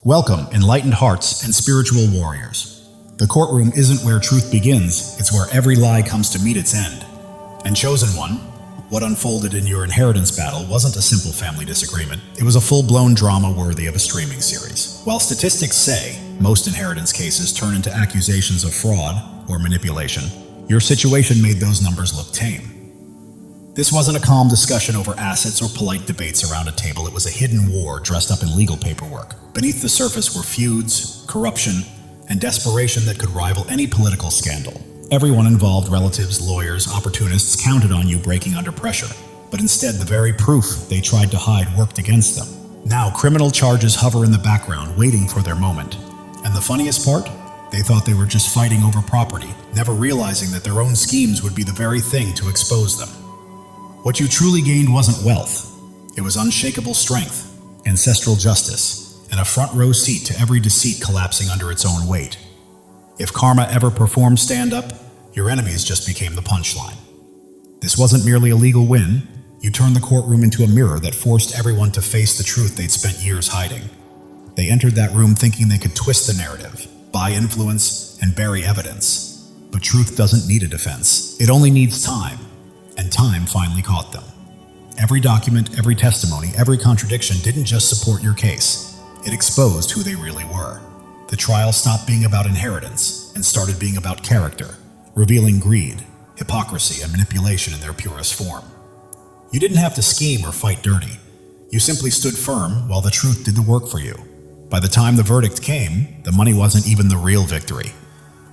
Welcome, enlightened hearts and spiritual warriors. The courtroom isn't where truth begins, it's where every lie comes to meet its end. And Chosen One, what unfolded in your inheritance battle wasn't a simple family disagreement. It was a full-blown drama worthy of a streaming series. While statistics say most inheritance cases turn into accusations of fraud or manipulation, your situation made those numbers look tame. This wasn't a calm discussion over assets or polite debates around a table. It was a hidden war dressed up in legal paperwork. Beneath the surface were feuds, corruption, and desperation that could rival any political scandal. Everyone involved, relatives, lawyers, opportunists, counted on you breaking under pressure. But instead, the very proof they tried to hide worked against them. Now, criminal charges hover in the background, waiting for their moment. And the funniest part? They thought they were just fighting over property, never realizing that their own schemes would be the very thing to expose them. What you truly gained wasn't wealth. It was unshakable strength, ancestral justice, and a front row seat to every deceit collapsing under its own weight. If karma ever performed stand-up, your enemies just became the punchline. This wasn't merely a legal win. You turned the courtroom into a mirror that forced everyone to face the truth they'd spent years hiding. They entered that room thinking they could twist the narrative, buy influence, and bury evidence. But truth doesn't need a defense. It only needs time. And time finally caught them. Every document, every testimony, every contradiction didn't just support your case. It exposed who they really were. The trial stopped being about inheritance and started being about character, revealing greed, hypocrisy, and manipulation in their purest form. You didn't have to scheme or fight dirty. You simply stood firm while the truth did the work for you. By the time the verdict came, the money wasn't even the real victory.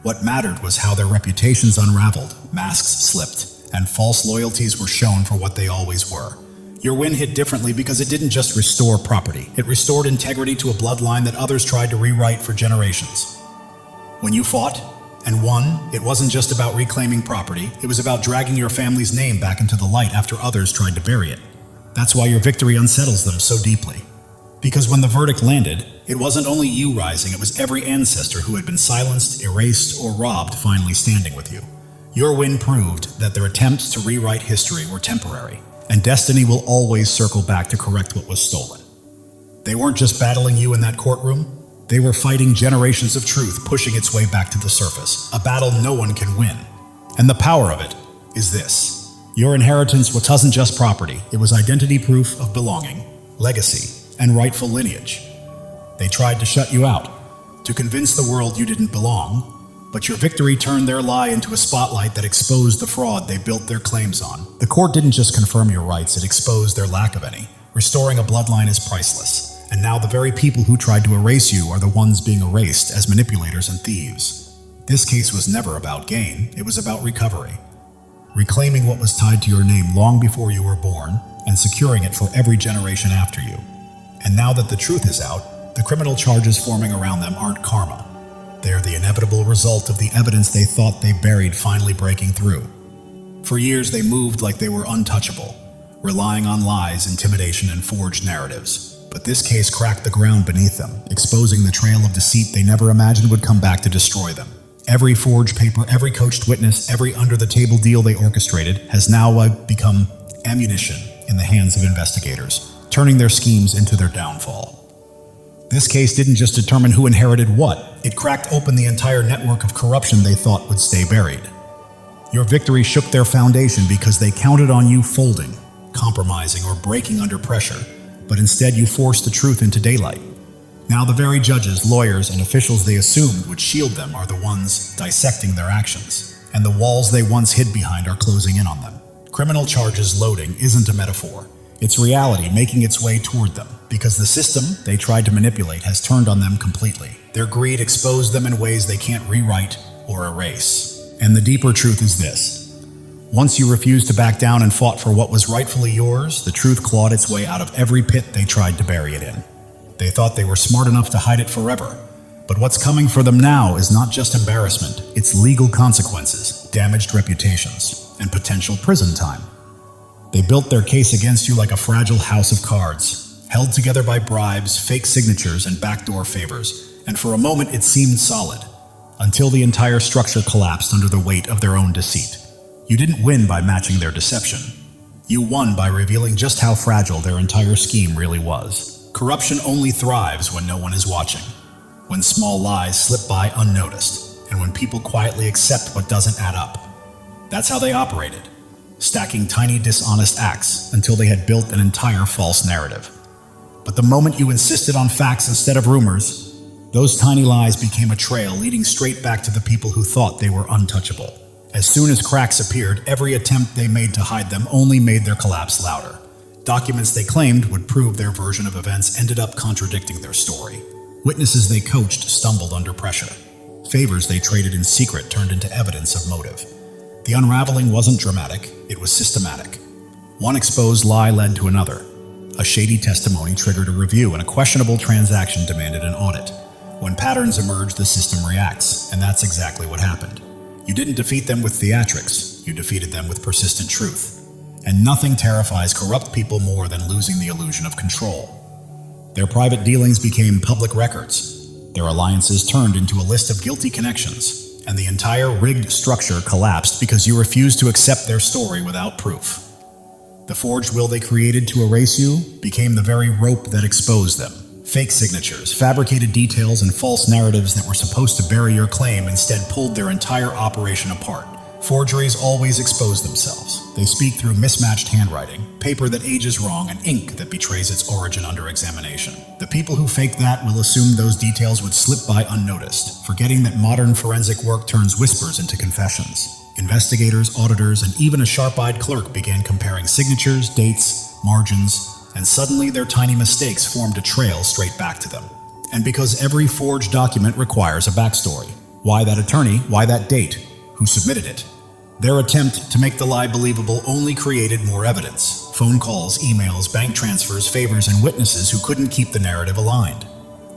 What mattered was how their reputations unraveled, masks slipped, and false loyalties were shown for what they always were. Your win hit differently because it didn't just restore property. It restored integrity to a bloodline that others tried to rewrite for generations. When you fought and won, it wasn't just about reclaiming property. It was about dragging your family's name back into the light after others tried to bury it. That's why your victory unsettles them so deeply. Because when the verdict landed, it wasn't only you rising, it was every ancestor who had been silenced, erased, or robbed finally standing with you. Your win proved that their attempts to rewrite history were temporary, and destiny will always circle back to correct what was stolen. They weren't just battling you in that courtroom, they were fighting generations of truth pushing its way back to the surface, a battle no one can win. And the power of it is this. Your inheritance wasn't just property, it was identity proof of belonging, legacy, and rightful lineage. They tried to shut you out, to convince the world you didn't belong, but your victory turned their lie into a spotlight that exposed the fraud they built their claims on. The court didn't just confirm your rights, it exposed their lack of any. Restoring a bloodline is priceless. And now the very people who tried to erase you are the ones being erased as manipulators and thieves. This case was never about gain, it was about recovery. Reclaiming what was tied to your name long before you were born, and securing it for every generation after you. And now that the truth is out, the criminal charges forming around them aren't karma. They're the inevitable result of the evidence they thought they buried finally breaking through. For years, they moved like they were untouchable, relying on lies, intimidation, and forged narratives. But this case cracked the ground beneath them, exposing the trail of deceit they never imagined would come back to destroy them. Every forged paper, every coached witness, every under-the-table deal they orchestrated has now become ammunition in the hands of investigators, turning their schemes into their downfall. This case didn't just determine who inherited what, it cracked open the entire network of corruption they thought would stay buried. Your victory shook their foundation because they counted on you folding, compromising, or breaking under pressure, but instead you forced the truth into daylight. Now the very judges, lawyers, and officials they assumed would shield them are the ones dissecting their actions, and the walls they once hid behind are closing in on them. Criminal charges loading isn't a metaphor. It's reality making its way toward them, because the system they tried to manipulate has turned on them completely. Their greed exposed them in ways they can't rewrite or erase. And the deeper truth is this. Once you refused to back down and fought for what was rightfully yours, the truth clawed its way out of every pit they tried to bury it in. They thought they were smart enough to hide it forever. But what's coming for them now is not just embarrassment, it's legal consequences, damaged reputations, and potential prison time. They built their case against you like a fragile house of cards, held together by bribes, fake signatures, and backdoor favors. And for a moment it seemed solid, until the entire structure collapsed under the weight of their own deceit. You didn't win by matching their deception. You won by revealing just how fragile their entire scheme really was. Corruption only thrives when no one is watching, when small lies slip by unnoticed, and when people quietly accept what doesn't add up. That's how they operated, stacking tiny dishonest acts until they had built an entire false narrative. But the moment you insisted on facts instead of rumors, those tiny lies became a trail leading straight back to the people who thought they were untouchable. As soon as cracks appeared, every attempt they made to hide them only made their collapse louder. Documents they claimed would prove their version of events ended up contradicting their story. Witnesses they coached stumbled under pressure. Favors they traded in secret turned into evidence of motive. The unraveling wasn't dramatic, it was systematic. One exposed lie led to another. A shady testimony triggered a review, and a questionable transaction demanded an audit. When patterns emerge, the system reacts, and that's exactly what happened. You didn't defeat them with theatrics, you defeated them with persistent truth. And nothing terrifies corrupt people more than losing the illusion of control. Their private dealings became public records. Their alliances turned into a list of guilty connections, and the entire rigged structure collapsed because you refused to accept their story without proof. The forged will they created to erase you became the very rope that exposed them. Fake signatures, fabricated details, and false narratives that were supposed to bury your claim instead pulled their entire operation apart. Forgeries always expose themselves. They speak through mismatched handwriting, paper that ages wrong, and ink that betrays its origin under examination. The people who fake that will assume those details would slip by unnoticed, forgetting that modern forensic work turns whispers into confessions. Investigators, auditors, and even a sharp-eyed clerk began comparing signatures, dates, margins, and suddenly their tiny mistakes formed a trail straight back to them. And because every forged document requires a backstory. Why that attorney? Why that date? Who submitted it? Their attempt to make the lie believable only created more evidence. Phone calls, emails, bank transfers, favors, and witnesses who couldn't keep the narrative aligned.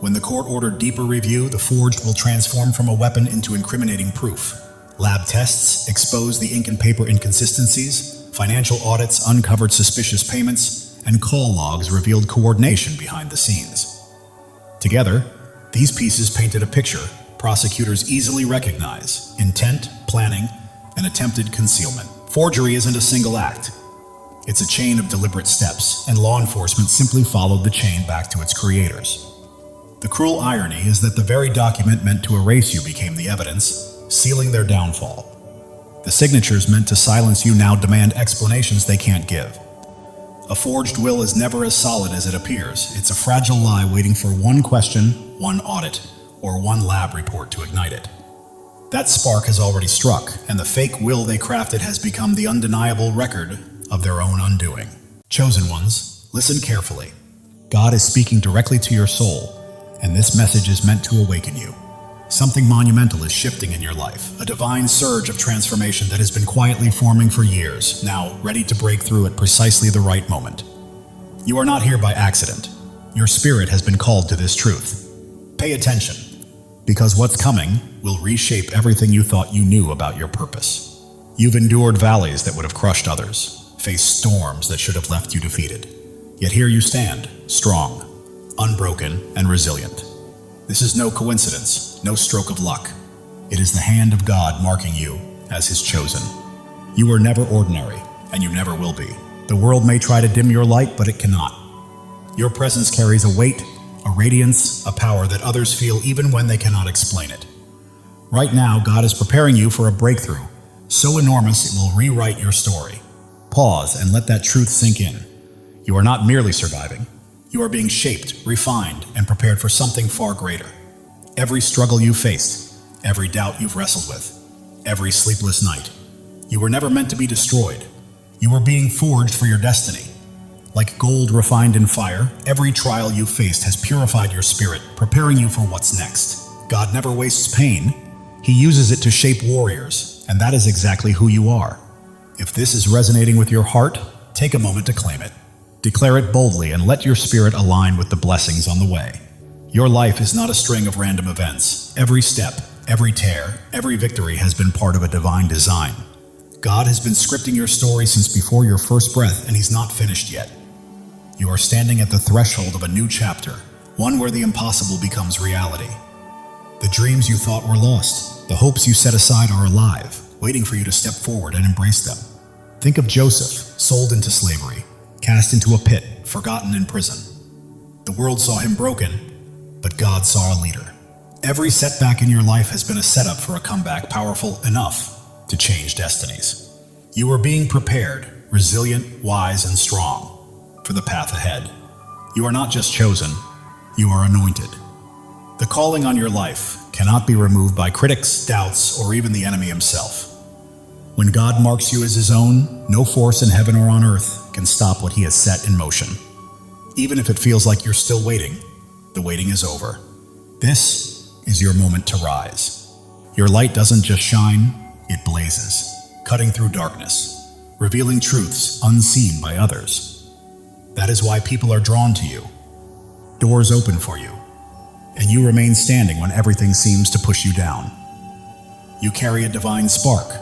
When the court ordered deeper review, the forged will transform from a weapon into incriminating proof. Lab tests exposed the ink and paper inconsistencies, financial audits uncovered suspicious payments, and call logs revealed coordination behind the scenes. Together, these pieces painted a picture prosecutors easily recognize: intent, planning, and attempted concealment. Forgery isn't a single act. It's a chain of deliberate steps, and law enforcement simply followed the chain back to its creators. The cruel irony is that the very document meant to erase you became the evidence, sealing their downfall. The signatures meant to silence you now demand explanations they can't give. A forged will is never as solid as it appears. It's a fragile lie waiting for one question, one audit, or one lab report to ignite it. That spark has already struck, and the fake will they crafted has become the undeniable record of their own undoing. Chosen ones, listen carefully. God is speaking directly to your soul, and this message is meant to awaken you. Something monumental is shifting in your life, a divine surge of transformation that has been quietly forming for years, now ready to break through at precisely the right moment. You are not here by accident. Your spirit has been called to this truth. Pay attention, because what's coming will reshape everything you thought you knew about your purpose. You've endured valleys that would have crushed others, faced storms that should have left you defeated. Yet here you stand, strong, unbroken, and resilient. This is no coincidence, no stroke of luck. It is the hand of God marking you as His chosen. You are never ordinary, and you never will be. The world may try to dim your light, but it cannot. Your presence carries a weight, a radiance, a power that others feel even when they cannot explain it. Right now, God is preparing you for a breakthrough, so enormous it will rewrite your story. Pause and let that truth sink in. You are not merely surviving. You are being shaped, refined, and prepared for something far greater. Every struggle you faced, every doubt you've wrestled with, every sleepless night. You were never meant to be destroyed. You were being forged for your destiny. Like gold refined in fire, every trial you faced has purified your spirit, preparing you for what's next. God never wastes pain. He uses it to shape warriors, and that is exactly who you are. If this is resonating with your heart, take a moment to claim it. Declare it boldly and let your spirit align with the blessings on the way. Your life is not a string of random events. Every step, every tear, every victory has been part of a divine design. God has been scripting your story since before your first breath, and He's not finished yet. You are standing at the threshold of a new chapter, one where the impossible becomes reality. The dreams you thought were lost, the hopes you set aside are alive, waiting for you to step forward and embrace them. Think of Joseph, sold into slavery, cast into a pit, forgotten in prison. The world saw him broken, but God saw a leader. Every setback in your life has been a setup for a comeback powerful enough to change destinies. You are being prepared, resilient, wise, and strong for the path ahead. You are not just chosen, you are anointed. The calling on your life cannot be removed by critics, doubts, or even the enemy himself. When God marks you as his own, no force in heaven or on earth can stop what he has set in motion. Even if it feels like you're still waiting, the waiting is over. This is your moment to rise. Your light doesn't just shine, it blazes, cutting through darkness, revealing truths unseen by others. That is why people are drawn to you. Doors open for you, and you remain standing when everything seems to push you down. You carry a divine spark,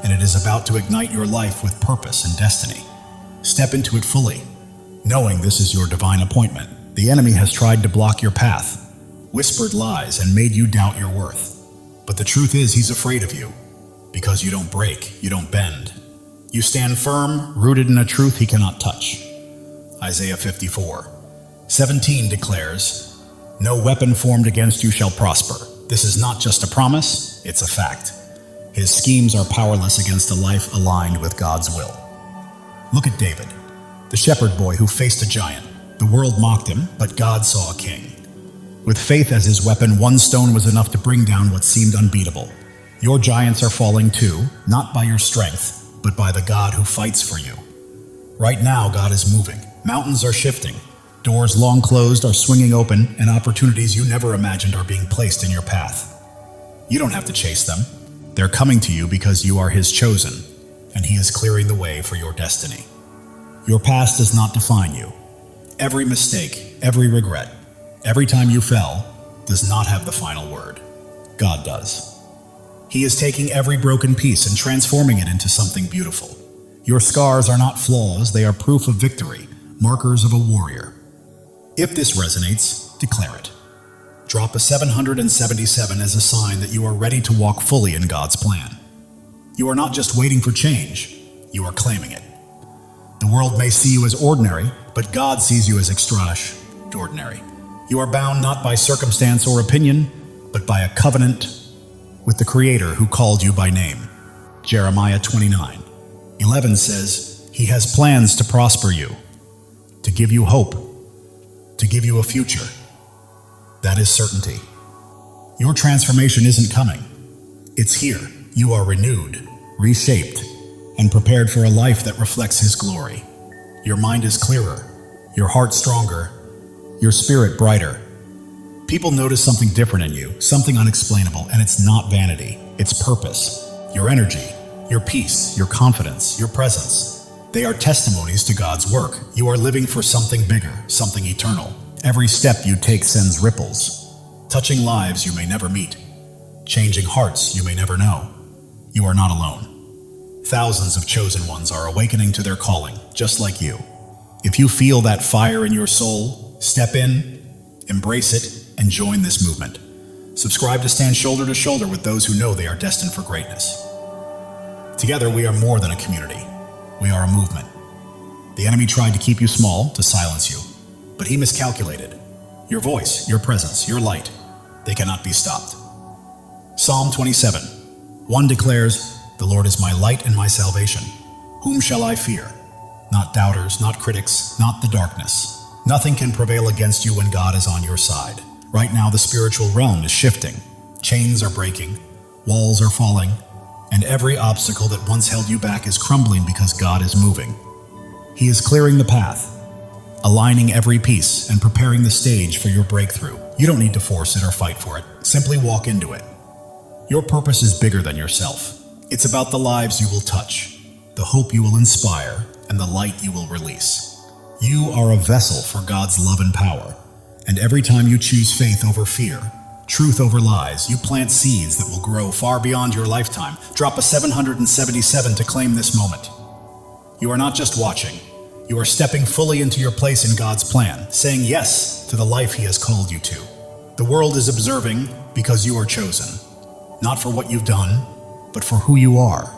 and it is about to ignite your life with purpose and destiny. Step into it fully, knowing this is your divine appointment. The enemy has tried to block your path, whispered lies, and made you doubt your worth. But the truth is, he's afraid of you, because you don't break, you don't bend. You stand firm, rooted in a truth he cannot touch. Isaiah 54:17 declares, "No weapon formed against you shall prosper." This is not just a promise, it's a fact. His schemes are powerless against a life aligned with God's will. Look at David, the shepherd boy who faced a giant. The world mocked him, but God saw a king. With faith as his weapon, one stone was enough to bring down what seemed unbeatable. Your giants are falling too, not by your strength, but by the God who fights for you. Right now, God is moving. Mountains are shifting. Doors long closed are swinging open, and opportunities you never imagined are being placed in your path. You don't have to chase them. They're coming to you because you are his chosen, and he is clearing the way for your destiny. Your past does not define you. Every mistake, every regret, every time you fell, does not have the final word. God does. He is taking every broken piece and transforming it into something beautiful. Your scars are not flaws, they are proof of victory, markers of a warrior. If this resonates, declare it. Drop a 777 as a sign that you are ready to walk fully in God's plan. You are not just waiting for change, you are claiming it. The world may see you as ordinary, but God sees you as extraordinary. You are bound not by circumstance or opinion, but by a covenant with the Creator who called you by name. Jeremiah 29:11 says, "He has plans to prosper you, to give you hope, to give you a future." That is certainty. Your transformation isn't coming. It's here. You are renewed, reshaped, and prepared for a life that reflects his glory. Your mind is clearer, your heart stronger, your spirit brighter. People notice something different in you, something unexplainable, and it's not vanity, it's purpose. Your energy, your peace, your confidence, your presence. They are testimonies to God's work. You are living for something bigger, something eternal. Every step you take sends ripples, touching lives you may never meet, changing hearts you may never know. You are not alone. Thousands of chosen ones are awakening to their calling, just like you. If you feel that fire in your soul, step in, embrace it, and join this movement. Subscribe to stand shoulder to shoulder with those who know they are destined for greatness. Together, we are more than a community. We are a movement. The enemy tried to keep you small, to silence you, but he miscalculated. Your voice, your presence, your light, they cannot be stopped. Psalm 27:1 declares, "The Lord is my light and my salvation. Whom shall I fear? Not doubters, not critics, not the darkness. Nothing can prevail against you when God is on your side." Right now, the spiritual realm is shifting. Chains are breaking, walls are falling, and every obstacle that once held you back is crumbling because God is moving. He is clearing the path, aligning every piece and preparing the stage for your breakthrough. You don't need to force it or fight for it. Simply walk into it. Your purpose is bigger than yourself. It's about the lives you will touch, the hope you will inspire, and the light you will release. You are a vessel for God's love and power, and every time you choose faith over fear, truth over lies, you plant seeds that will grow far beyond your lifetime. Drop a 777 to claim this moment. You are not just watching. You are stepping fully into your place in God's plan, saying yes to the life he has called you to. The world is observing because you are chosen, not for what you've done, but for who you are.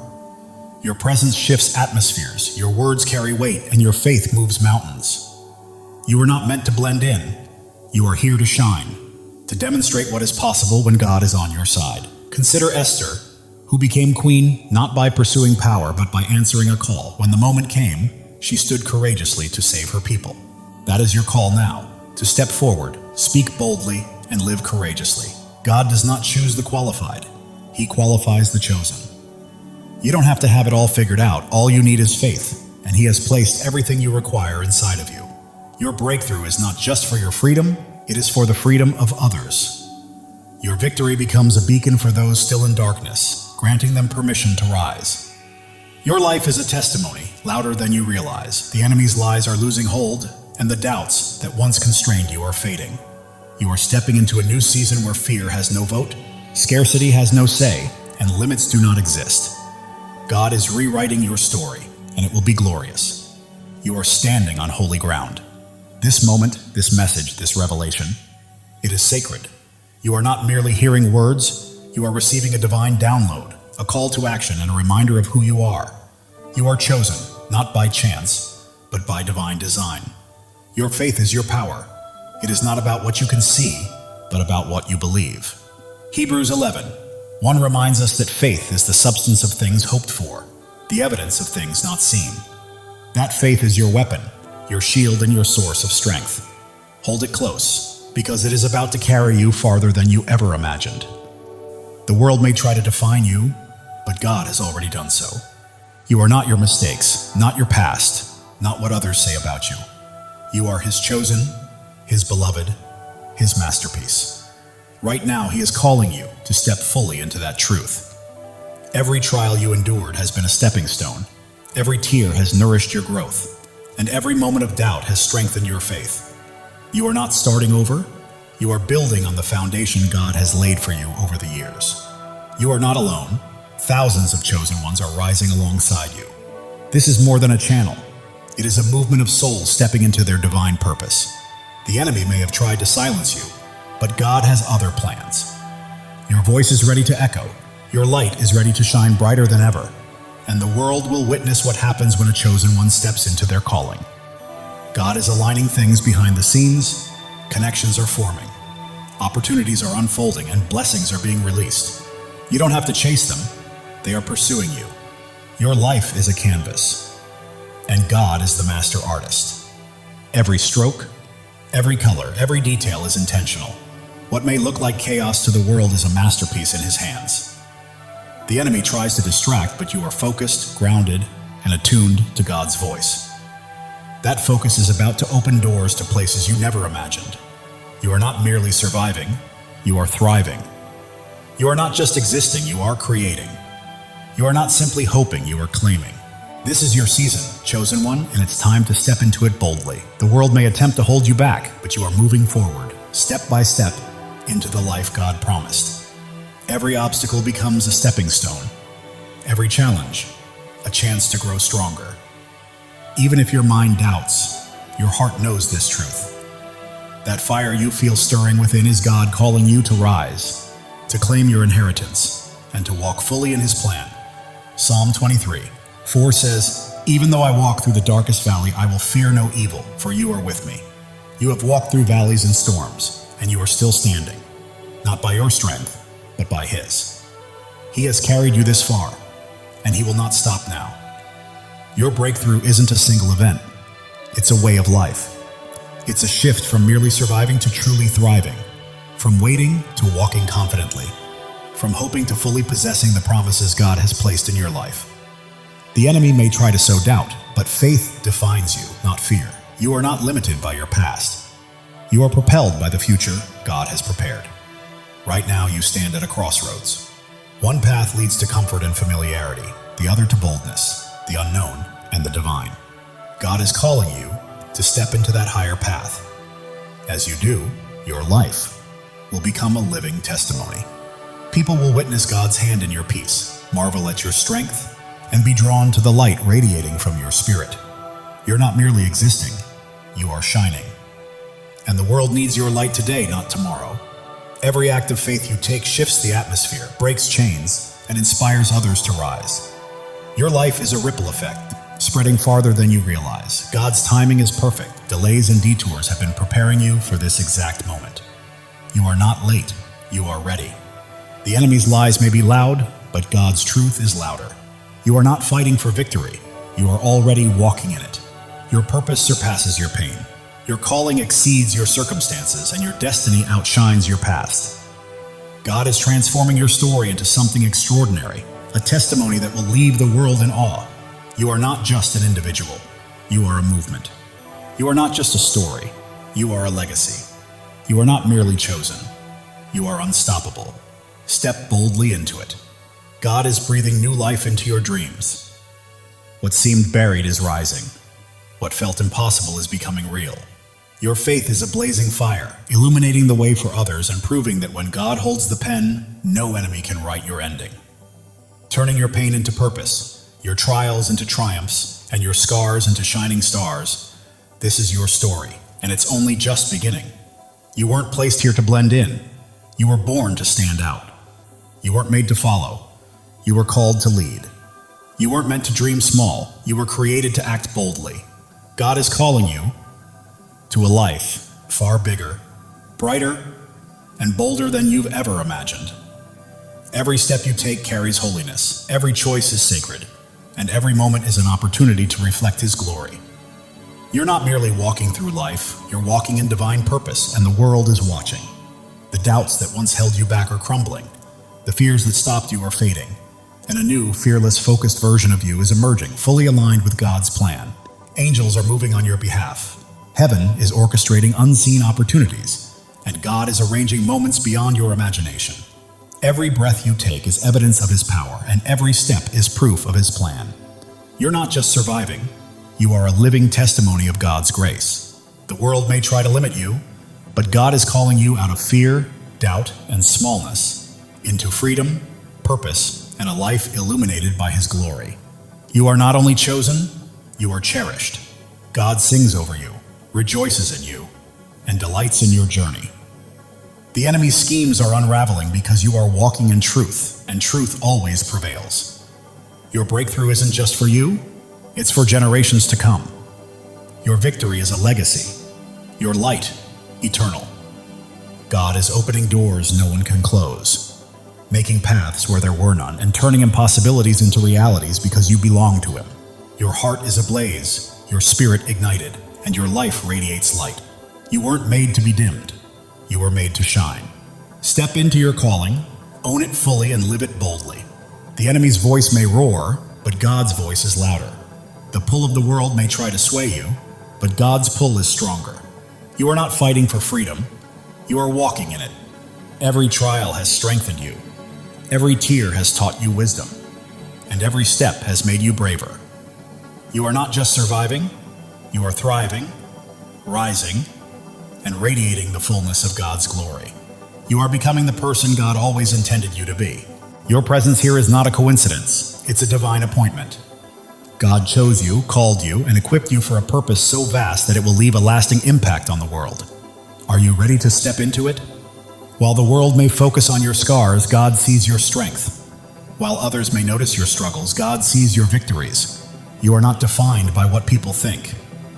Your presence shifts atmospheres, your words carry weight, and your faith moves mountains. You are not meant to blend in. You are here to shine, to demonstrate what is possible when God is on your side. Consider Esther, who became queen not by pursuing power but by answering a call. When the moment came, she stood courageously to save her people. That is your call now, to step forward, speak boldly, and live courageously. God does not choose the qualified. He qualifies the chosen. You don't have to have it all figured out. All you need is faith, and He has placed everything you require inside of you. Your breakthrough is not just for your freedom, it is for the freedom of others. Your victory becomes a beacon for those still in darkness, granting them permission to rise. Your life is a testimony, louder than you realize. The enemy's lies are losing hold, and the doubts that once constrained you are fading. You are stepping into a new season where fear has no vote, scarcity has no say, and limits do not exist. God is rewriting your story, and it will be glorious. You are standing on holy ground. This moment, this message, this revelation, it is sacred. You are not merely hearing words, you are receiving a divine download, a call to action, and a reminder of who you are. You are chosen, not by chance, but by divine design. Your faith is your power. It is not about what you can see, but about what you believe. Hebrews 11:1 reminds us that faith is the substance of things hoped for, the evidence of things not seen. That faith is your weapon, your shield, and your source of strength. Hold it close, because it is about to carry you farther than you ever imagined. The world may try to define you, but God has already done so. You are not your mistakes, not your past, not what others say about you. You are His chosen, His beloved, His masterpiece. Right now, He is calling you to step fully into that truth. Every trial you endured has been a stepping stone. Every tear has nourished your growth, and every moment of doubt has strengthened your faith. You are not starting over. You are building on the foundation God has laid for you over the years. You are not alone. Thousands of chosen ones are rising alongside you. This is more than a channel. It is a movement of souls stepping into their divine purpose. The enemy may have tried to silence you, but God has other plans. Your voice is ready to echo. Your light is ready to shine brighter than ever, and the world will witness what happens when a chosen one steps into their calling. God is aligning things behind the scenes. Connections are forming. Opportunities are unfolding, and blessings are being released. You don't have to chase them. They are pursuing you. Your life is a canvas, and God is the master artist. Every stroke, every color, every detail is intentional. What may look like chaos to the world is a masterpiece in His hands. The enemy tries to distract, but you are focused, grounded, and attuned to God's voice. That focus is about to open doors to places you never imagined. You are not merely surviving, you are thriving. You are not just existing, you are creating. You are not simply hoping, you are claiming. This is your season, chosen one, and it's time to step into it boldly. The world may attempt to hold you back, but you are moving forward, step by step, into the life God promised. Every obstacle becomes a stepping stone. Every challenge, a chance to grow stronger. Even if your mind doubts, your heart knows this truth. That fire you feel stirring within is God calling you to rise, to claim your inheritance, and to walk fully in His plan. Psalm 23:4 says, "Even though I walk through the darkest valley, I will fear no evil, for you are with me." You have walked through valleys and storms, and you are still standing, not by your strength, but by His. He has carried you this far, and He will not stop now. Your breakthrough isn't a single event. It's a way of life. It's a shift from merely surviving to truly thriving, from waiting to walking confidently, from hoping to fully possessing the promises God has placed in your life. The enemy may try to sow doubt, but faith defines you, not fear. You are not limited by your past. You are propelled by the future God has prepared. Right now, you stand at a crossroads. One path leads to comfort and familiarity, the other to boldness, the unknown, and the divine. God is calling you to step into that higher path. As you do, your life will become a living testimony. People will witness God's hand in your peace, marvel at your strength, and be drawn to the light radiating from your spirit. You're not merely existing, you are shining. And the world needs your light today, not tomorrow. Every act of faith you take shifts the atmosphere, breaks chains, and inspires others to rise. Your life is a ripple effect, spreading farther than you realize. God's timing is perfect, Delays and detours have been preparing you for this exact moment. You are not late, you are ready. The enemy's lies may be loud, but God's truth is louder. You are not fighting for victory, you are already walking in it. Your purpose surpasses your pain. Your calling exceeds your circumstances, and your destiny outshines your past. God is transforming your story into something extraordinary, a testimony that will leave the world in awe. You are not just an individual, you are a movement. You are not just a story, you are a legacy. You are not merely chosen, you are unstoppable. Step boldly into it. God is breathing new life into your dreams. What seemed buried is rising. What felt impossible is becoming real. Your faith is a blazing fire, illuminating the way for others and proving that when God holds the pen, no enemy can write your ending. Turning your pain into purpose, your trials into triumphs, and your scars into shining stars, this is your story, and it's only just beginning. You weren't placed here to blend in. You were born to stand out. You weren't made to follow. You were called to lead. You weren't meant to dream small. You were created to act boldly. God is calling you to a life far bigger, brighter, and bolder than you've ever imagined. Every step you take carries holiness. Every choice is sacred, and every moment is an opportunity to reflect His glory. You're not merely walking through life, you're walking in divine purpose, and the world is watching. The doubts that once held you back are crumbling. The fears that stopped you are fading, and a new, fearless, focused version of you is emerging, fully aligned with God's plan. Angels are moving on your behalf. Heaven is orchestrating unseen opportunities, and God is arranging moments beyond your imagination. Every breath you take is evidence of His power, and every step is proof of His plan. You're not just surviving, you are a living testimony of God's grace. The world may try to limit you, but God is calling you out of fear, doubt, and smallness into freedom, purpose, and a life illuminated by His glory. You are not only chosen, you are cherished. God sings over you, rejoices in you, and delights in your journey. The enemy's schemes are unraveling because you are walking in truth, and truth always prevails. Your breakthrough isn't just for you, it's for generations to come. Your victory is a legacy, your light eternal. God is opening doors no one can close, making paths where there were none, and turning impossibilities into realities because you belong to Him. Your heart is ablaze, your spirit ignited, and your life radiates light. You weren't made to be dimmed. You were made to shine. Step into your calling, own it fully, and live it boldly. The enemy's voice may roar, but God's voice is louder. The pull of the world may try to sway you, but God's pull is stronger. You are not fighting for freedom. You are walking in it. Every trial has strengthened you. Every tear has taught you wisdom, and every step has made you braver. You are not just surviving, you are thriving, rising, and radiating the fullness of God's glory. You are becoming the person God always intended you to be. Your presence here is not a coincidence, it's a divine appointment. God chose you, called you, and equipped you for a purpose so vast that it will leave a lasting impact on the world. Are you ready to step into it? While the world may focus on your scars, God sees your strength. While others may notice your struggles, God sees your victories. You are not defined by what people think.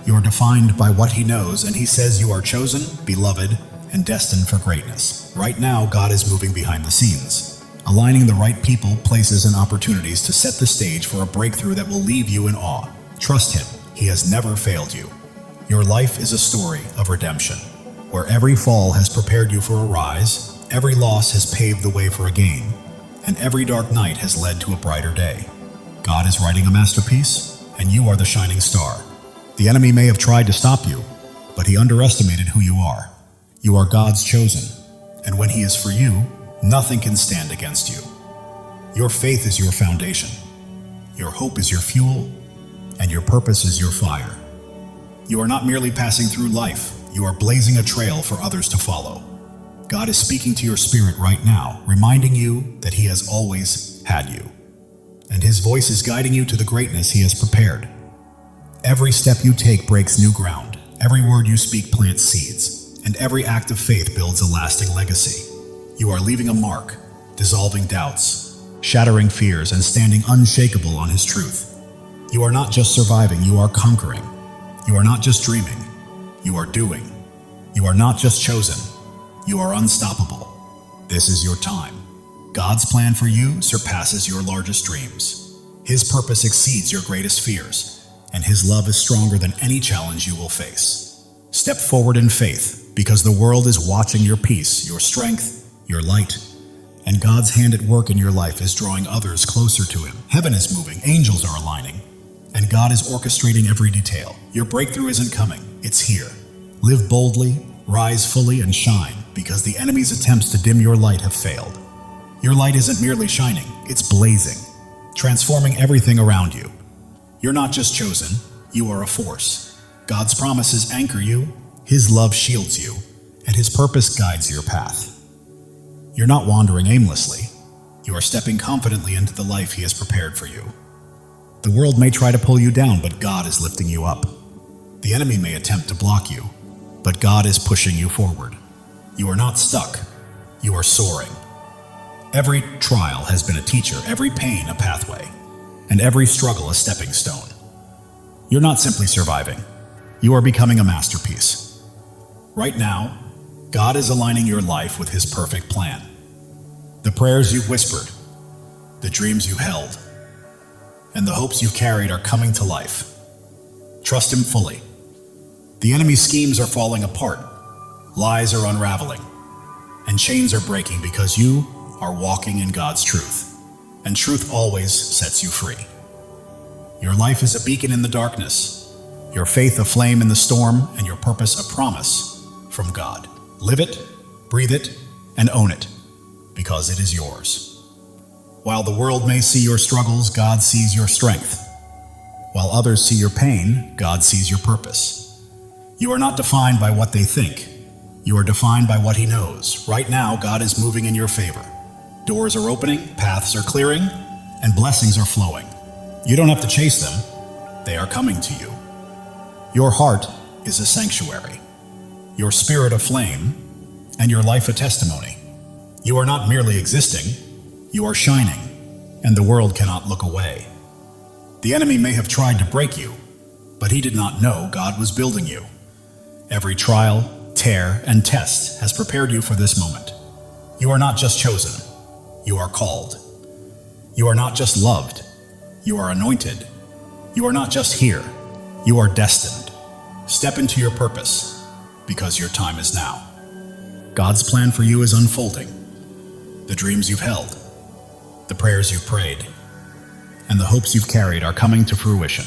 You are defined by what He knows, and He says you are chosen, beloved, and destined for greatness. Right now, God is moving behind the scenes, aligning the right people, places, and opportunities to set the stage for a breakthrough that will leave you in awe. Trust Him. He has never failed you. Your life is a story of redemption, where every fall has prepared you for a rise, every loss has paved the way for a gain, and every dark night has led to a brighter day. God is writing a masterpiece, and you are the shining star. The enemy may have tried to stop you, but he underestimated who you are. You are God's chosen, and when He is for you, nothing can stand against you. Your faith is your foundation, your hope is your fuel, and your purpose is your fire. You are not merely passing through life, you are blazing a trail for others to follow. God is speaking to your spirit right now, reminding you that He has always had you, and His voice is guiding you to the greatness He has prepared. Every step you take breaks new ground, every word you speak plants seeds, and every act of faith builds a lasting legacy. You are leaving a mark, dissolving doubts, shattering fears, and standing unshakable on His truth. You are not just surviving, you are conquering. You are not just dreaming, You are doing. You are not just chosen. You are unstoppable. This is your time. God's plan for you surpasses your largest dreams. His purpose exceeds your greatest fears, and His love is stronger than any challenge you will face. Step forward in faith, because the world is watching your peace, your strength, your light, and God's hand at work in your life is drawing others closer to Him. Heaven is moving, angels are aligning, and God is orchestrating every detail. Your breakthrough isn't coming, it's here. Live boldly, rise fully, and shine, because the enemy's attempts to dim your light have failed. Your light isn't merely shining, it's blazing, transforming everything around you. You're not just chosen, you are a force. God's promises anchor you, His love shields you, and His purpose guides your path. You're not wandering aimlessly, you are stepping confidently into the life He has prepared for you. The world may try to pull you down, but God is lifting you up. The enemy may attempt to block you, but God is pushing you forward. You are not stuck, you are soaring. Every trial has been a teacher, every pain a pathway, and every struggle a stepping stone. You're not simply surviving, you are becoming a masterpiece. Right now, God is aligning your life with His perfect plan. The prayers you've whispered, the dreams you held, and the hopes you've carried are coming to life. Trust Him fully. The enemy's schemes are falling apart, lies are unraveling, and chains are breaking because you are walking in God's truth, and truth always sets you free. Your life is a beacon in the darkness, your faith a flame in the storm, and your purpose a promise from God. Live it, breathe it, and own it, because it is yours. While the world may see your struggles, God sees your strength. While others see your pain, God sees your purpose. You are not defined by what they think. You are defined by what He knows. Right now, God is moving in your favor. Doors are opening, paths are clearing, and blessings are flowing. You don't have to chase them. They are coming to you. Your heart is a sanctuary, your spirit a flame, and your life a testimony. You are not merely existing, you are shining, and the world cannot look away. The enemy may have tried to break you, but he did not know God was building you. Every trial, tear, and test has prepared you for this moment. You are not just chosen, you are called. You are not just loved, you are anointed. You are not just here, you are destined. Step into your purpose, because your time is now. God's plan for you is unfolding. The dreams you've held, the prayers you've prayed, and the hopes you've carried are coming to fruition.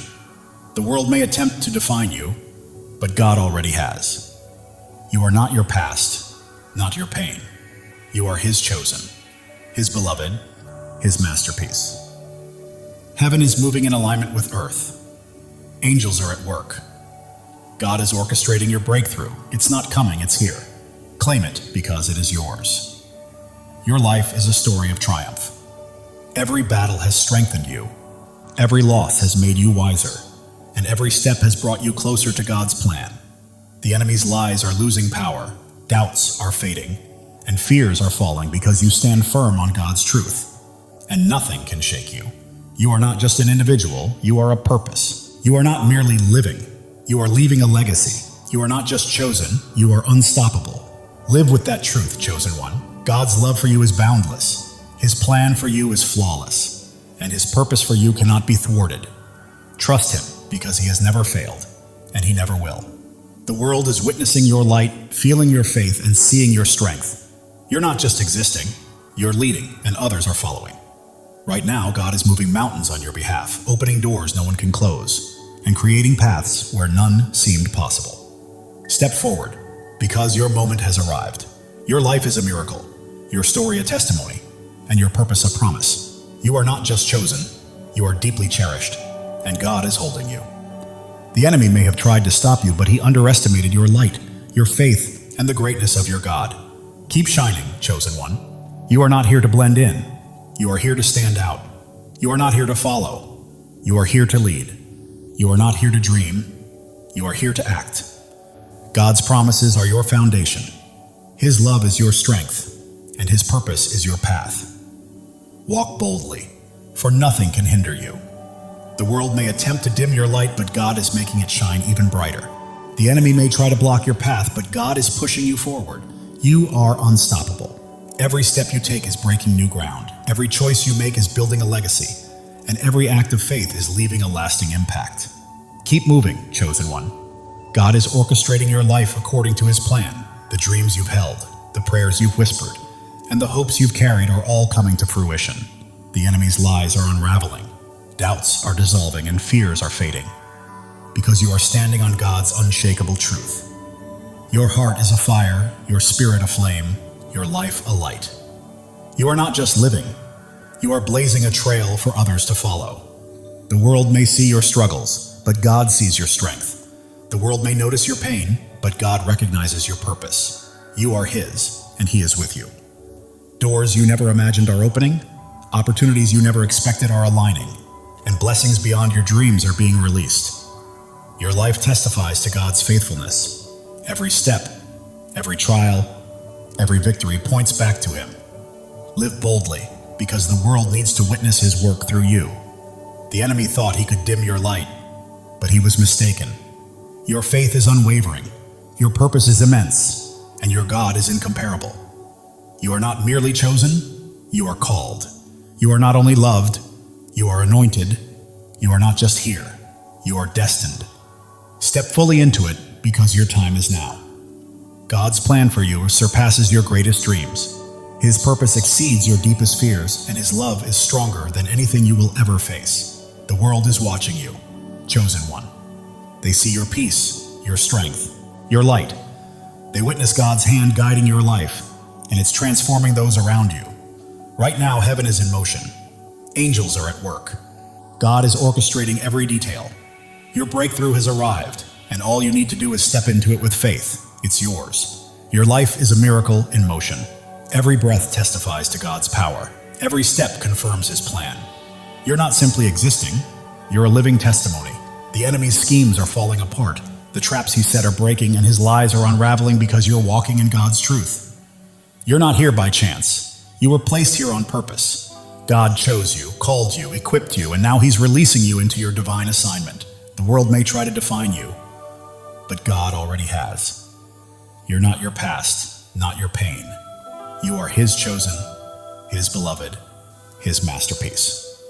The world may attempt to define you, but God already has. You are not your past, not your pain. You are His chosen, His beloved, His masterpiece. Heaven is moving in alignment with earth. Angels are at work. God is orchestrating your breakthrough. It's not coming, it's here. Claim it because it is yours. Your life is a story of triumph. Every battle has strengthened you. Every loss has made you wiser. And every step has brought you closer to God's plan. The enemy's lies are losing power. Doubts are fading. And fears are falling because you stand firm on God's truth. And nothing can shake you. You are not just an individual, you are a purpose. You are not merely living, you are leaving a legacy. You are not just chosen, you are unstoppable. Live with that truth, chosen one. God's love for you is boundless. His plan for you is flawless. And His purpose for you cannot be thwarted. Trust Him because He has never failed, and He never will. The world is witnessing your light, feeling your faith, and seeing your strength. You're not just existing, you're leading, and others are following. Right now, God is moving mountains on your behalf, opening doors no one can close, and creating paths where none seemed possible. Step forward, because your moment has arrived. Your life is a miracle, your story a testimony, and your purpose a promise. You are not just chosen, you are deeply cherished, and God is holding you. The enemy may have tried to stop you, but he underestimated your light, your faith, and the greatness of your God. Keep shining, chosen one. You are not here to blend in. You are here to stand out. You are not here to follow. You are here to lead. You are not here to dream. You are here to act. God's promises are your foundation. His love is your strength, and His purpose is your path. Walk boldly, for nothing can hinder you. The world may attempt to dim your light, but God is making it shine even brighter. The enemy may try to block your path, but God is pushing you forward. You are unstoppable. Every step you take is breaking new ground. Every choice you make is building a legacy. And every act of faith is leaving a lasting impact. Keep moving, chosen one. God is orchestrating your life according to his plan. The dreams you've held, the prayers you've whispered, and the hopes you've carried are all coming to fruition. The enemy's lies are unraveling. Doubts are dissolving and fears are fading. Because you are standing on God's unshakable truth. Your heart is afire, your spirit aflame, your life a light. You are not just living, you are blazing a trail for others to follow. The world may see your struggles, but God sees your strength. The world may notice your pain, but God recognizes your purpose. You are his, and he is with you. Doors you never imagined are opening, opportunities you never expected are aligning, and blessings beyond your dreams are being released. Your life testifies to God's faithfulness. Every step, every trial, every victory points back to him. Live boldly, because the world needs to witness his work through you. The enemy thought he could dim your light, but he was mistaken. Your faith is unwavering, your purpose is immense, and your God is incomparable. You are not merely chosen, you are called. You are not only loved, you are anointed. You are not just here, you are destined. Step fully into it, because your time is now. God's plan for you surpasses your greatest dreams. His purpose exceeds your deepest fears, and his love is stronger than anything you will ever face. The world is watching you, chosen one. They see your peace, your strength, your light. They witness God's hand guiding your life, and it's transforming those around you. Right now, heaven is in motion. Angels are at work. God is orchestrating every detail. Your breakthrough has arrived, and all you need to do is step into it with faith. It's yours. Your life is a miracle in motion. Every breath testifies to God's power. Every step confirms his plan. You're not simply existing, you're a living testimony. The enemy's schemes are falling apart. The traps he set are breaking, and his lies are unraveling because you're walking in God's truth. You're not here by chance. You were placed here on purpose. God chose you, called you, equipped you, and now he's releasing you into your divine assignment. The world may try to define you, but God already has. You're not your past, not your pain. You are his chosen, his beloved, his masterpiece.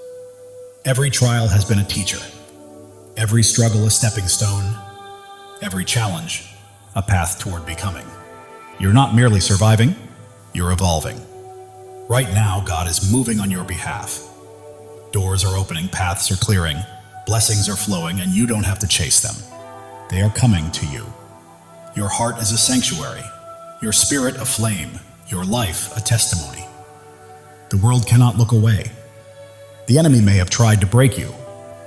Every trial has been a teacher. Every struggle a stepping stone. Every challenge a path toward becoming. You're not merely surviving, you're evolving. Right now, God is moving on your behalf. Doors are opening, paths are clearing, blessings are flowing, and you don't have to chase them. They are coming to you. Your heart is a sanctuary, your spirit a flame, your life a testimony. The world cannot look away. The enemy may have tried to break you,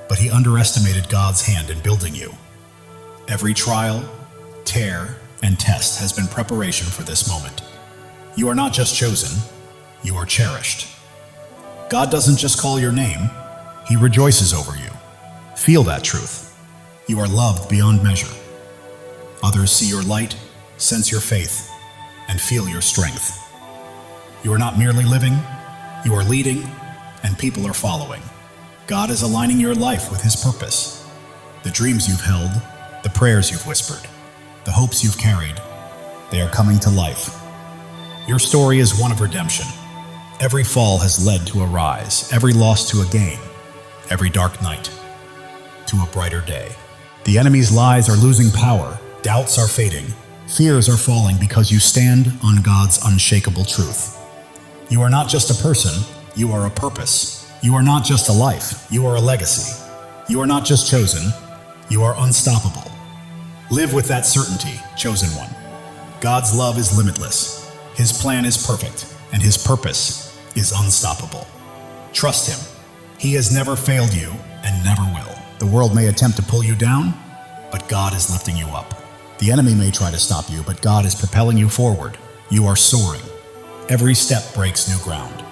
but he underestimated God's hand in building you. Every trial, tear, and test has been preparation for this moment. You are not just chosen, you are cherished. God doesn't just call your name, he rejoices over you. Feel that truth. You are loved beyond measure. Others see your light, sense your faith, and feel your strength. You are not merely living, you are leading, and people are following. God is aligning your life with his purpose. The dreams you've held, the prayers you've whispered, the hopes you've carried, they are coming to life. Your story is one of redemption. Every fall has led to a rise, every loss to a gain, every dark night to a brighter day. The enemy's lies are losing power, doubts are fading, fears are falling because you stand on God's unshakable truth. You are not just a person, you are a purpose. You are not just a life, you are a legacy. You are not just chosen, you are unstoppable. Live with that certainty, chosen one. God's love is limitless, his plan is perfect, and his purpose is unstoppable. Trust him. He has never failed you and never will. The world may attempt to pull you down, but God is lifting you up. The enemy may try to stop you, but God is propelling you forward. You are soaring. Every step breaks new ground.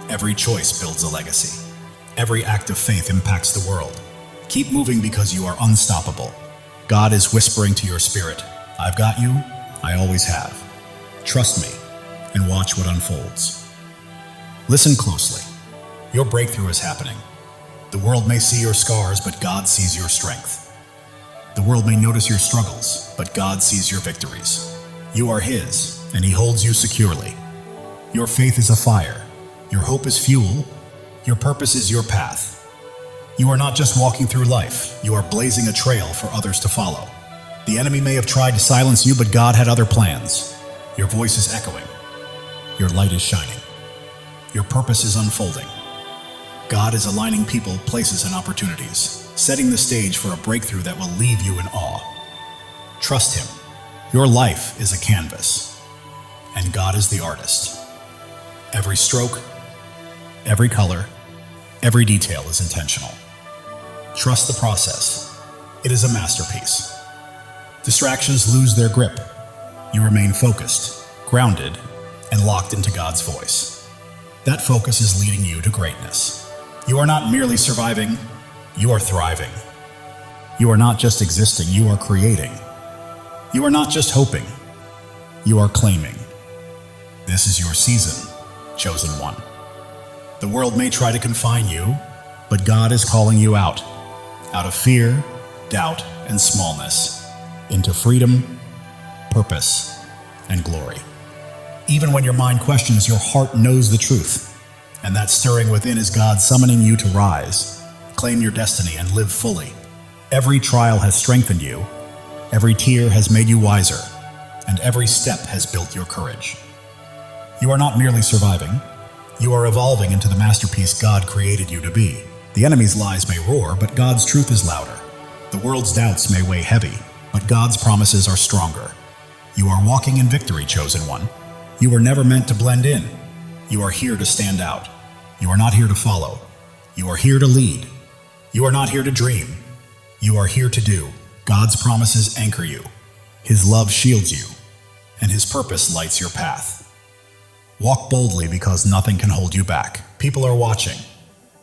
Every choice builds a legacy. Every act of faith impacts the world. Keep moving because you are unstoppable. God is whispering to your spirit, I've got you, I always have. Trust me, and watch what unfolds. Listen closely. Your breakthrough is happening. The world may see your scars, but God sees your strength. The world may notice your struggles, but God sees your victories. You are His, and He holds you securely. Your faith is a fire. Your hope is fuel. Your purpose is your path. You are not just walking through life, you are blazing a trail for others to follow. The enemy may have tried to silence you, but God had other plans. Your voice is echoing. Your light is shining. Your purpose is unfolding. God is aligning people, places, and opportunities, setting the stage for a breakthrough that will leave you in awe. Trust Him. Your life is a canvas, and God is the artist. Every stroke, every color, every detail is intentional. Trust the process. It is a masterpiece. Distractions lose their grip. You remain focused, grounded, and locked into God's voice. That focus is leading you to greatness. You are not merely surviving, you are thriving. You are not just existing, you are creating. You are not just hoping, you are claiming. This is your season, chosen one. The world may try to confine you, but God is calling you out of fear, doubt, and smallness, into freedom, purpose, and glory. Even when your mind questions, your heart knows the truth, and that stirring within is God summoning you to rise, claim your destiny, and live fully. Every trial has strengthened you, every tear has made you wiser, and every step has built your courage. You are not merely surviving, you are evolving into the masterpiece God created you to be. The enemy's lies may roar, but God's truth is louder. The world's doubts may weigh heavy, but God's promises are stronger. You are walking in victory, chosen one. You were never meant to blend in. You are here to stand out. You are not here to follow. You are here to lead. You are not here to dream. You are here to do. God's promises anchor you. His love shields you, and His purpose lights your path. Walk boldly because nothing can hold you back. People are watching.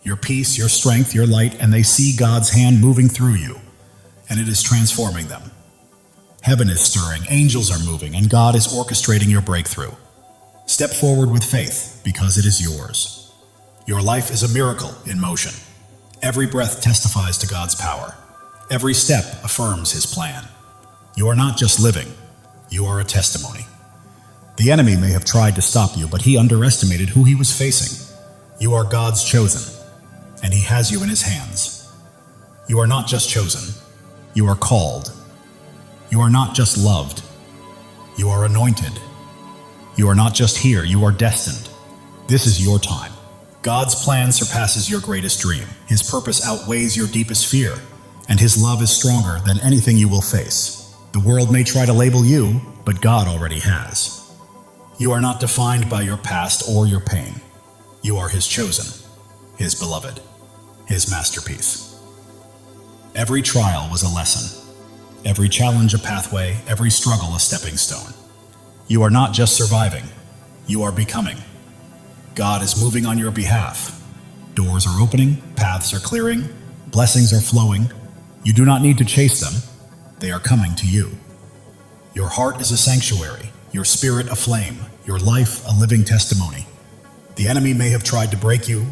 Your peace, your strength, your light, and they see God's hand moving through you, and it is transforming them. Heaven is stirring, angels are moving, and God is orchestrating your breakthrough. Step forward with faith, because it is yours. Your life is a miracle in motion. Every breath testifies to God's power. Every step affirms His plan. You are not just living, you are a testimony. The enemy may have tried to stop you, but he underestimated who he was facing. You are God's chosen, and He has you in His hands. You are not just chosen, you are called. You are not just loved, you are anointed. You are not just here, you are destined. This is your time. God's plan surpasses your greatest dream. His purpose outweighs your deepest fear, and His love is stronger than anything you will face. The world may try to label you, but God already has. You are not defined by your past or your pain. You are His chosen, His beloved, His masterpiece. Every trial was a lesson. Every challenge a pathway, every struggle a stepping stone. You are not just surviving, you are becoming. God is moving on your behalf. Doors are opening, paths are clearing, blessings are flowing. You do not need to chase them, they are coming to you. Your heart is a sanctuary, your spirit a flame, your life a living testimony. The enemy may have tried to break you,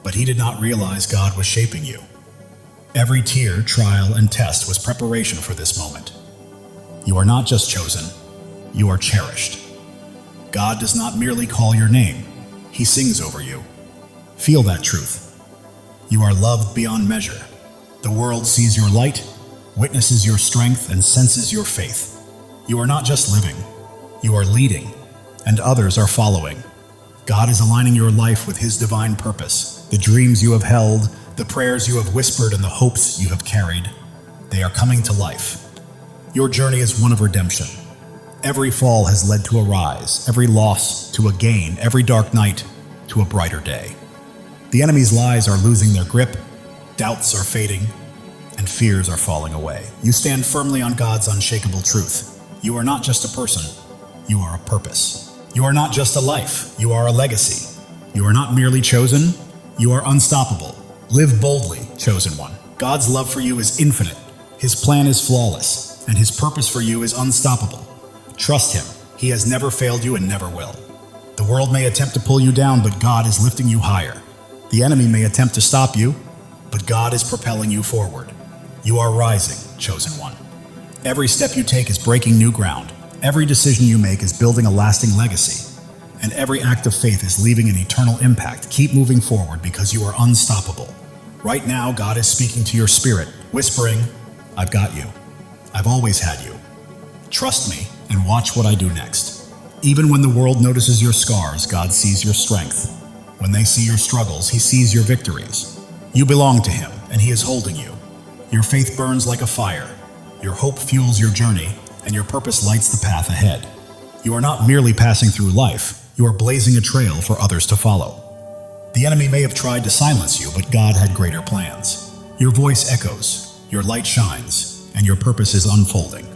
but he did not realize God was shaping you. Every tear, trial, and test was preparation for this moment. You are not just chosen, you are cherished. God does not merely call your name, He sings over you. Feel that truth. You are loved beyond measure. The world sees your light, witnesses your strength, and senses your faith. You are not just living, you are leading, and others are following. God is aligning your life with His divine purpose. The dreams you have held, the prayers you have whispered, and the hopes you have carried, they are coming to life. Your journey is one of redemption. Every fall has led to a rise, every loss to a gain, every dark night to a brighter day. The enemy's lies are losing their grip, doubts are fading, and fears are falling away. You stand firmly on God's unshakable truth. You are not just a person, you are a purpose. You are not just a life, you are a legacy. You are not merely chosen, you are unstoppable. Live boldly, chosen one. God's love for you is infinite. His plan is flawless, and His purpose for you is unstoppable. Trust Him. He has never failed you and never will. The world may attempt to pull you down, but God is lifting you higher. The enemy may attempt to stop you, but God is propelling you forward. You are rising, chosen one. Every step you take is breaking new ground. Every decision you make is building a lasting legacy. And every act of faith is leaving an eternal impact. Keep moving forward because you are unstoppable. Right now, God is speaking to your spirit, whispering, "I've got you. I've always had you. Trust me and watch what I do next." Even when the world notices your scars, God sees your strength. When they see your struggles, He sees your victories. You belong to Him, and He is holding you. Your faith burns like a fire. Your hope fuels your journey, and your purpose lights the path ahead. You are not merely passing through life, you are blazing a trail for others to follow. The enemy may have tried to silence you, but God had greater plans. Your voice echoes, your light shines, and your purpose is unfolding.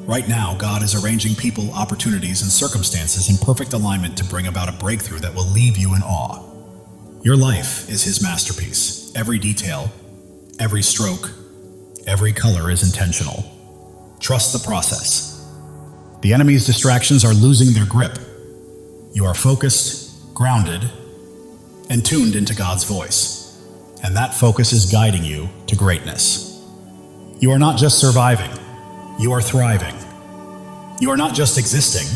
Right now, God is arranging people, opportunities, and circumstances in perfect alignment to bring about a breakthrough that will leave you in awe. Your life is His masterpiece. Every detail, every stroke, every color is intentional. Trust the process. The enemy's distractions are losing their grip. You are focused, grounded, and tuned into God's voice. And that focus is guiding you to greatness. You are not just surviving, you are thriving. You are not just existing,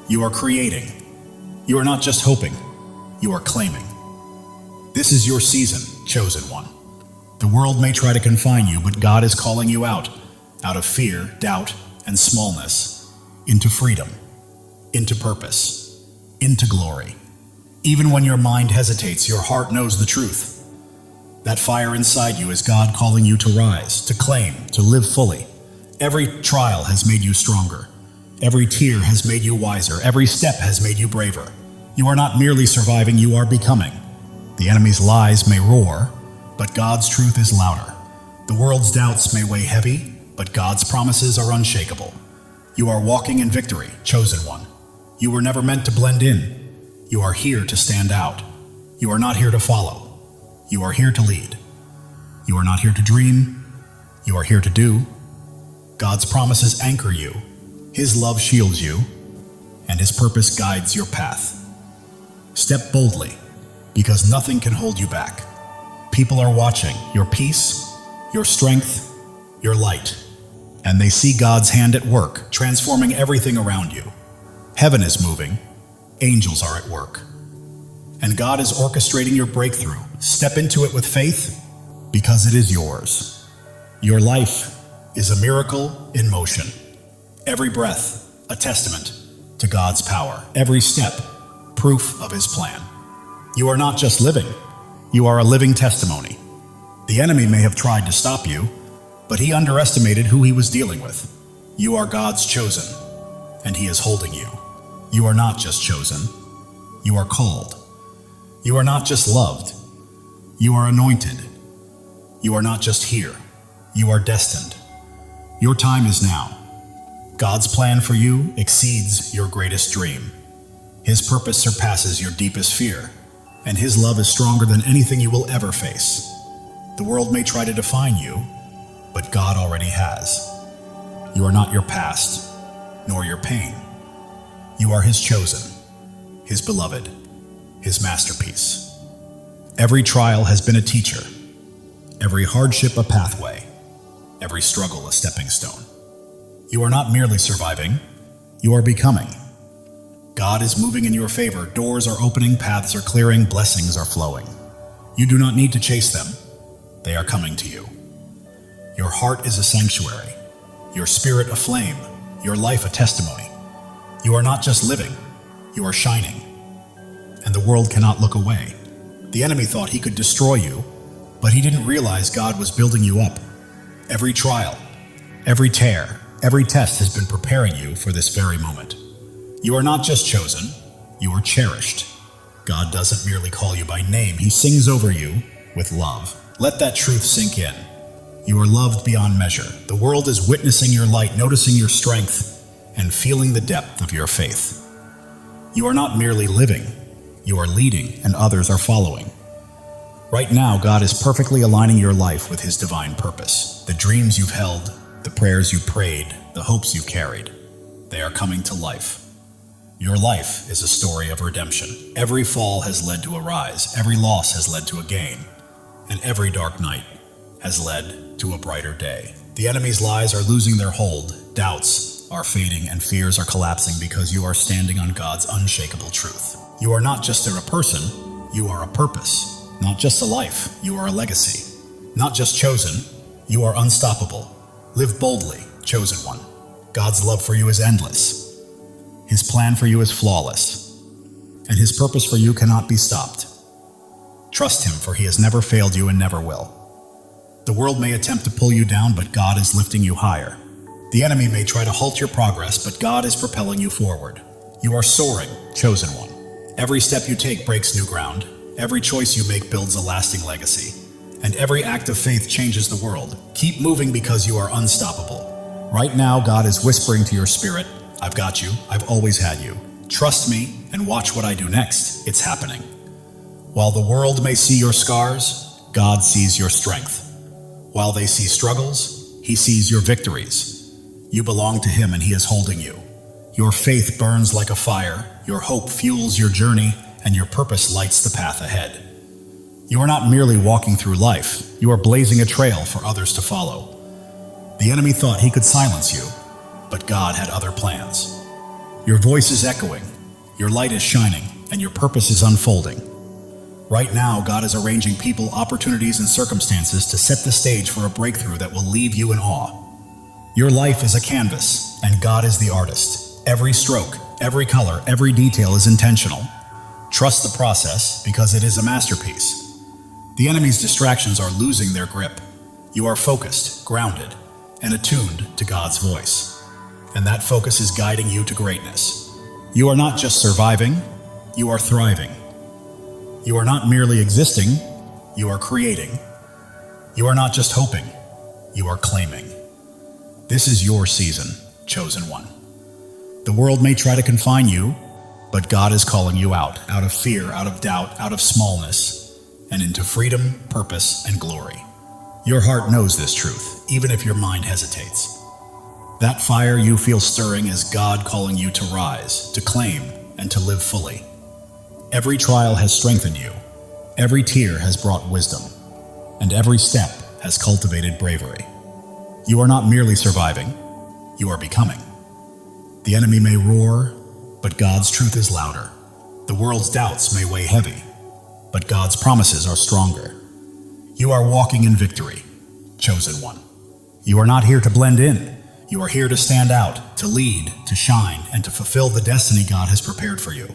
you are creating. You are not just hoping, you are claiming. This is your season, chosen one. The world may try to confine you, but God is calling you out of fear, doubt, and smallness, into freedom, into purpose, into glory. Even when your mind hesitates, your heart knows the truth. That fire inside you is God calling you to rise, to claim, to live fully. Every trial has made you stronger. Every tear has made you wiser. Every step has made you braver. You are not merely surviving, you are becoming. The enemy's lies may roar, but God's truth is louder. The world's doubts may weigh heavy, but God's promises are unshakable. You are walking in victory, chosen one. You were never meant to blend in. You are here to stand out. You are not here to follow. You are here to lead. You are not here to dream. You are here to do. God's promises anchor you. His love shields you, and His purpose guides your path. Step boldly, because nothing can hold you back. People are watching your peace, your strength, your light, and they see God's hand at work, transforming everything around you. Heaven is moving, angels are at work, and God is orchestrating your breakthrough. Step into it with faith, because it is yours. Your life is a miracle in motion. Every breath, a testament to God's power. Every step, proof of His plan. You are not just living, you are a living testimony. The enemy may have tried to stop you, but he underestimated who he was dealing with. You are God's chosen, and He is holding you. You are not just chosen, you are called. You are not just loved, you are anointed. You are not just here, you are destined. Your time is now. God's plan for you exceeds your greatest dream. His purpose surpasses your deepest fear, and His love is stronger than anything you will ever face. The world may try to define you, but God already has. You are not your past, nor your pain. You are His chosen, His beloved, His masterpiece. Every trial has been a teacher, every hardship a pathway, every struggle a stepping stone. You are not merely surviving, you are becoming. God is moving in your favor. Doors are opening, paths are clearing, blessings are flowing. You do not need to chase them. They are coming to you. Your heart is a sanctuary, your spirit a flame, your life a testimony. You are not just living, you are shining. And the world cannot look away. The enemy thought he could destroy you, but he didn't realize God was building you up. Every trial, every tear, every test has been preparing you for this very moment. You are not just chosen, you are cherished. God doesn't merely call you by name, He sings over you with love. Let that truth sink in. You are loved beyond measure. The world is witnessing your light, noticing your strength, and feeling the depth of your faith. You are not merely living, you are leading, and others are following. Right now, God is perfectly aligning your life with His divine purpose. The dreams you've held, the prayers you prayed, the hopes you carried, they are coming to life. Your life is a story of redemption. Every fall has led to a rise, every loss has led to a gain, and every dark night has led to a brighter day. The enemy's lies are losing their hold, doubts are fading and fears are collapsing because you are standing on God's unshakable truth. You are not just a person, you are a purpose. Not just a life, you are a legacy. Not just chosen, you are unstoppable. Live boldly, chosen one. God's love for you is endless. His plan for you is flawless. And His purpose for you cannot be stopped. Trust Him, for He has never failed you and never will. The world may attempt to pull you down, but God is lifting you higher. The enemy may try to halt your progress, but God is propelling you forward. You are soaring, chosen one. Every step you take breaks new ground. Every choice you make builds a lasting legacy. And every act of faith changes the world. Keep moving because you are unstoppable. Right now, God is whispering to your spirit, I've got you, I've always had you. Trust me and watch what I do next. It's happening. While the world may see your scars, God sees your strength. While they see struggles, He sees your victories. You belong to Him and He is holding you. Your faith burns like a fire, your hope fuels your journey, and your purpose lights the path ahead. You are not merely walking through life, you are blazing a trail for others to follow. The enemy thought he could silence you, but God had other plans. Your voice is echoing, your light is shining, and your purpose is unfolding. Right now, God is arranging people, opportunities, and circumstances to set the stage for a breakthrough that will leave you in awe. Your life is a canvas, and God is the artist. Every stroke, every color, every detail is intentional. Trust the process because it is a masterpiece. The enemy's distractions are losing their grip. You are focused, grounded, and attuned to God's voice. And that focus is guiding you to greatness. You are not just surviving, you are thriving. You are not merely existing, you are creating. You are not just hoping, you are claiming. This is your season, chosen one. The world may try to confine you, but God is calling you out of fear, out of doubt, out of smallness, and into freedom, purpose, and glory. Your heart knows this truth, even if your mind hesitates. That fire you feel stirring is God calling you to rise, to claim, and to live fully. Every trial has strengthened you, every tear has brought wisdom, and every step has cultivated bravery. You are not merely surviving, you are becoming. The enemy may roar, but God's truth is louder. The world's doubts may weigh heavy, but God's promises are stronger. You are walking in victory, chosen one. You are not here to blend in. You are here to stand out, to lead, to shine, and to fulfill the destiny God has prepared for you.